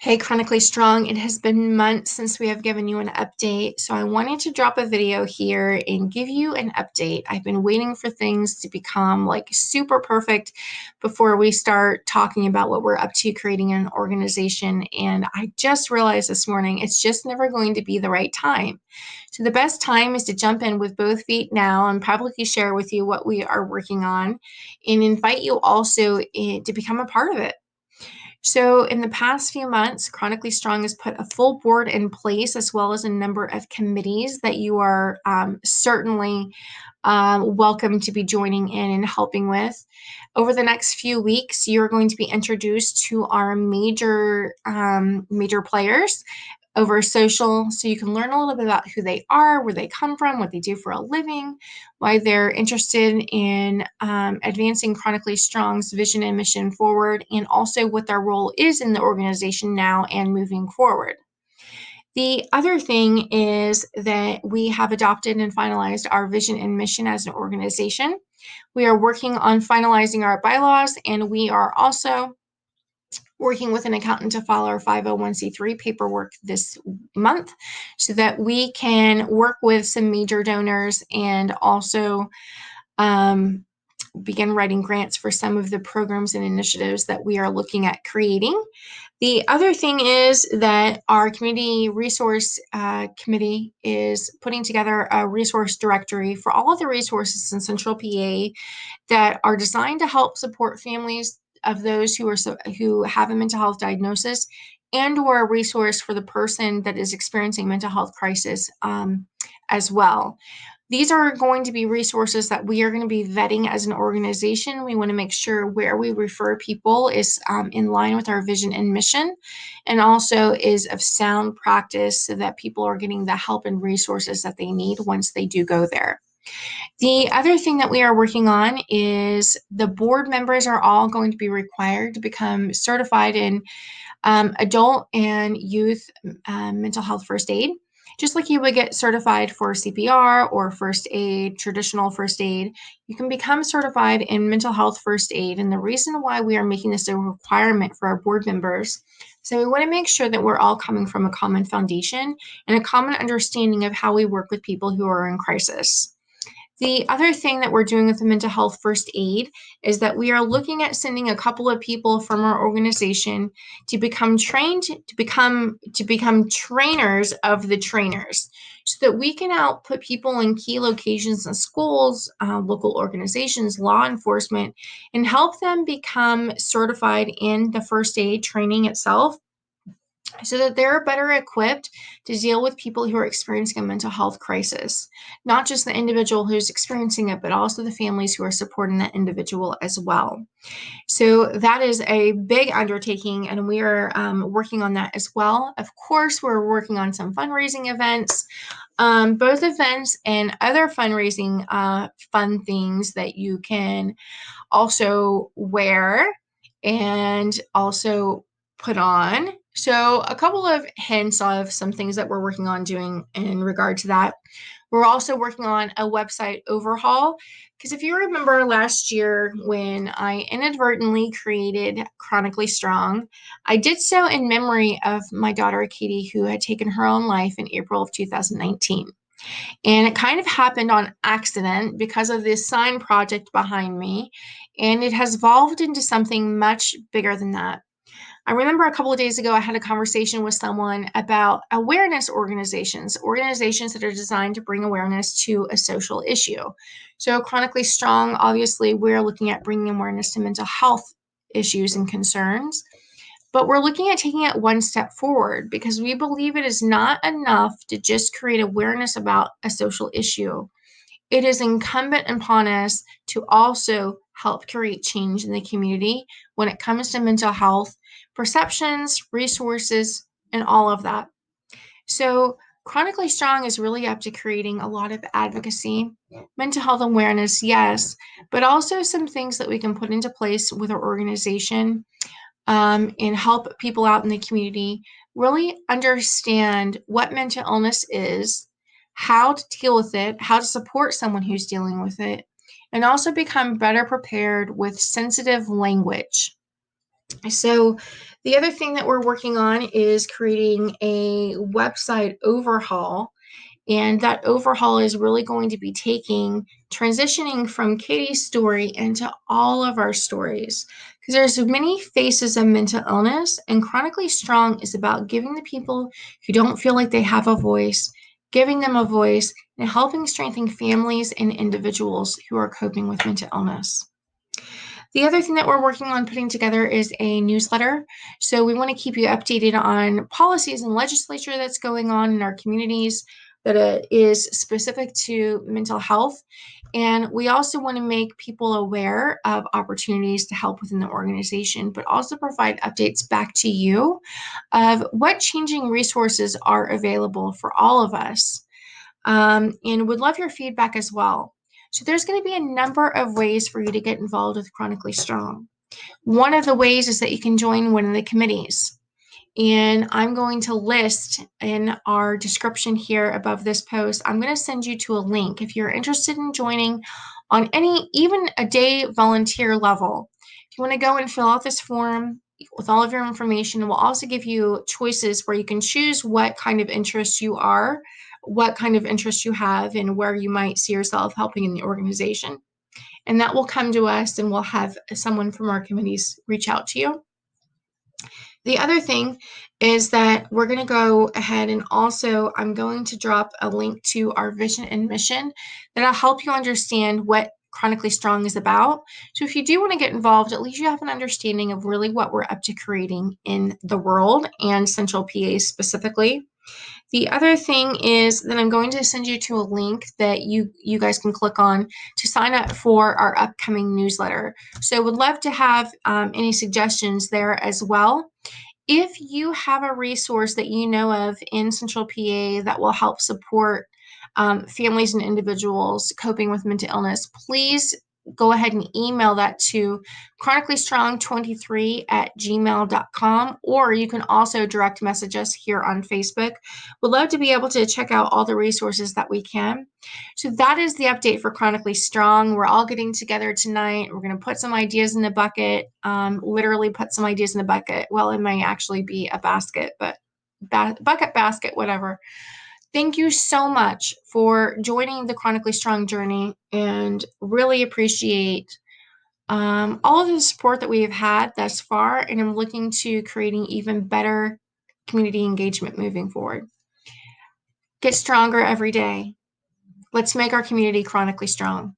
Hey, Chronically Strong. It has been months since we have given you an update, so I wanted to drop a video here and give you an update. I've been waiting for things to become like super perfect before we start talking about what we're up to creating an organization. And I just realized this morning it's just never going to be the right time. So the best time is to jump in with both feet now and publicly share with you what we are working on and invite you also to become a part of it. So, in the past few months, Chronically Strong has put a full board in place as well as a number of committees that you are certainly welcome to be joining in and helping with. Over the next few weeks, you're going to be introduced to our major players over social, so you can learn a little bit about who they are, where they come from, what they do for a living, why they're interested in advancing Chronically Strong's vision and mission forward, and also what their role is in the organization now and moving forward. The other thing is that we have adopted and finalized our vision and mission as an organization. We are working on finalizing our bylaws, and we are also working with an accountant to file our 501c3 paperwork this month so that we can work with some major donors and also um, begin writing grants for some of the programs and initiatives that we are looking at creating. The other thing is that our community resource committee is putting together a resource directory for all of the resources in Central PA that are designed to help support families of those who have a mental health diagnosis and or a resource for the person that is experiencing mental health crisis as well. These are going to be resources that we are going to be vetting as an organization. We want to make sure where we refer people is in line with our vision and mission, and also is of sound practice so that people are getting the help and resources that they need once they do go there. The other thing that we are working on is the board members are all going to be required to become certified in adult and youth mental health first aid. Just like you would get certified for CPR or first aid, traditional first aid, you can become certified in mental health first aid. And the reason why we are making this a requirement for our board members, so we want to make sure that we're all coming from a common foundation and a common understanding of how we work with people who are in crisis. The other thing that we're doing with the mental health first aid is that we are looking at sending a couple of people from our organization to become trained, to become trainers of the trainers, so that we can output people in key locations in schools, local organizations, law enforcement, and help them become certified in the first aid training itself so that they're better equipped to deal with people who are experiencing a mental health crisis, not just the individual who's experiencing it, but also the families who are supporting that individual as well. So that is a big undertaking, and we are working on that as well. Of course, we're working on some fundraising events, both events and other fundraising fun things that you can also wear and also put on. So, a couple of hints of some things that we're working on doing in regard to that. We're also working on a website overhaul because if you remember last year when I inadvertently created Chronically Strong, I did so in memory of my daughter Katie, who had taken her own life in April of 2019. And it kind of happened on accident because of this sign project behind me. And it has evolved into something much bigger than that. I remember a couple of days ago, I had a conversation with someone about awareness organizations, organizations that are designed to bring awareness to a social issue. So, Chronically Strong, obviously, we're looking at bringing awareness to mental health issues and concerns. But we're looking at taking it one step forward because we believe it is not enough to just create awareness about a social issue. It is incumbent upon us to also help create change in the community when it comes to mental health, perceptions, resources, and all of that. So, Chronically Strong is really up to creating a lot of advocacy, mental health awareness, yes, but also some things that we can put into place with our organization and help people out in the community really understand what mental illness is, how to deal with it, how to support someone who's dealing with it, and also become better prepared with sensitive language. So, the other thing that we're working on is creating a website overhaul. And that overhaul is really going to be transitioning from Katie's story into all of our stories. Because there's many faces of mental illness, and Chronically Strong is about giving the people who don't feel like they have a voice, giving them a voice, and helping strengthen families and individuals who are coping with mental illness. The other thing that we're working on putting together is a newsletter. So we want to keep you updated on policies and legislature that's going on in our communities that is specific to mental health. And we also want to make people aware of opportunities to help within the organization, but also provide updates back to you of what changing resources are available for all of us. And would love your feedback as well. So there's going to be a number of ways for you to get involved with Chronically Strong. One of the ways is that you can join one of the committees. And I'm going to list in our description here above this post, I'm going to send you to a link. If you're interested in joining on even a day volunteer level, if you want to go and fill out this form with all of your information, we'll also give you choices where you can choose what kind of interest you are, what kind of interest you have, and where you might see yourself helping in the organization. And that will come to us, and we'll have someone from our committees reach out to you. The other thing is that we're going to go ahead and also I'm going to drop a link to our vision and mission that'll help you understand what Chronically Strong is about. So if you do want to get involved, at least you have an understanding of really what we're up to creating in the world and Central PA specifically. The other thing is that I'm going to send you to a link that you guys can click on to sign up for our upcoming newsletter. So would love to have any suggestions there as well. If you have a resource that you know of in Central PA that will help support families and individuals coping with mental illness, please go ahead and email that to chronicallystrong23@gmail.com, or you can also direct message us here on Facebook. We'd love to be able to check out all the resources that we can. So that is the update for Chronically Strong. We're all getting together tonight. We're going to put some ideas in the bucket, literally put some ideas in the bucket. Well, it may actually be a basket, but bucket, basket, whatever. Thank you so much for joining the Chronically Strong journey and really appreciate all of the support that we have had thus far. And I'm looking to creating even better community engagement moving forward. Get stronger every day. Let's make our community chronically strong.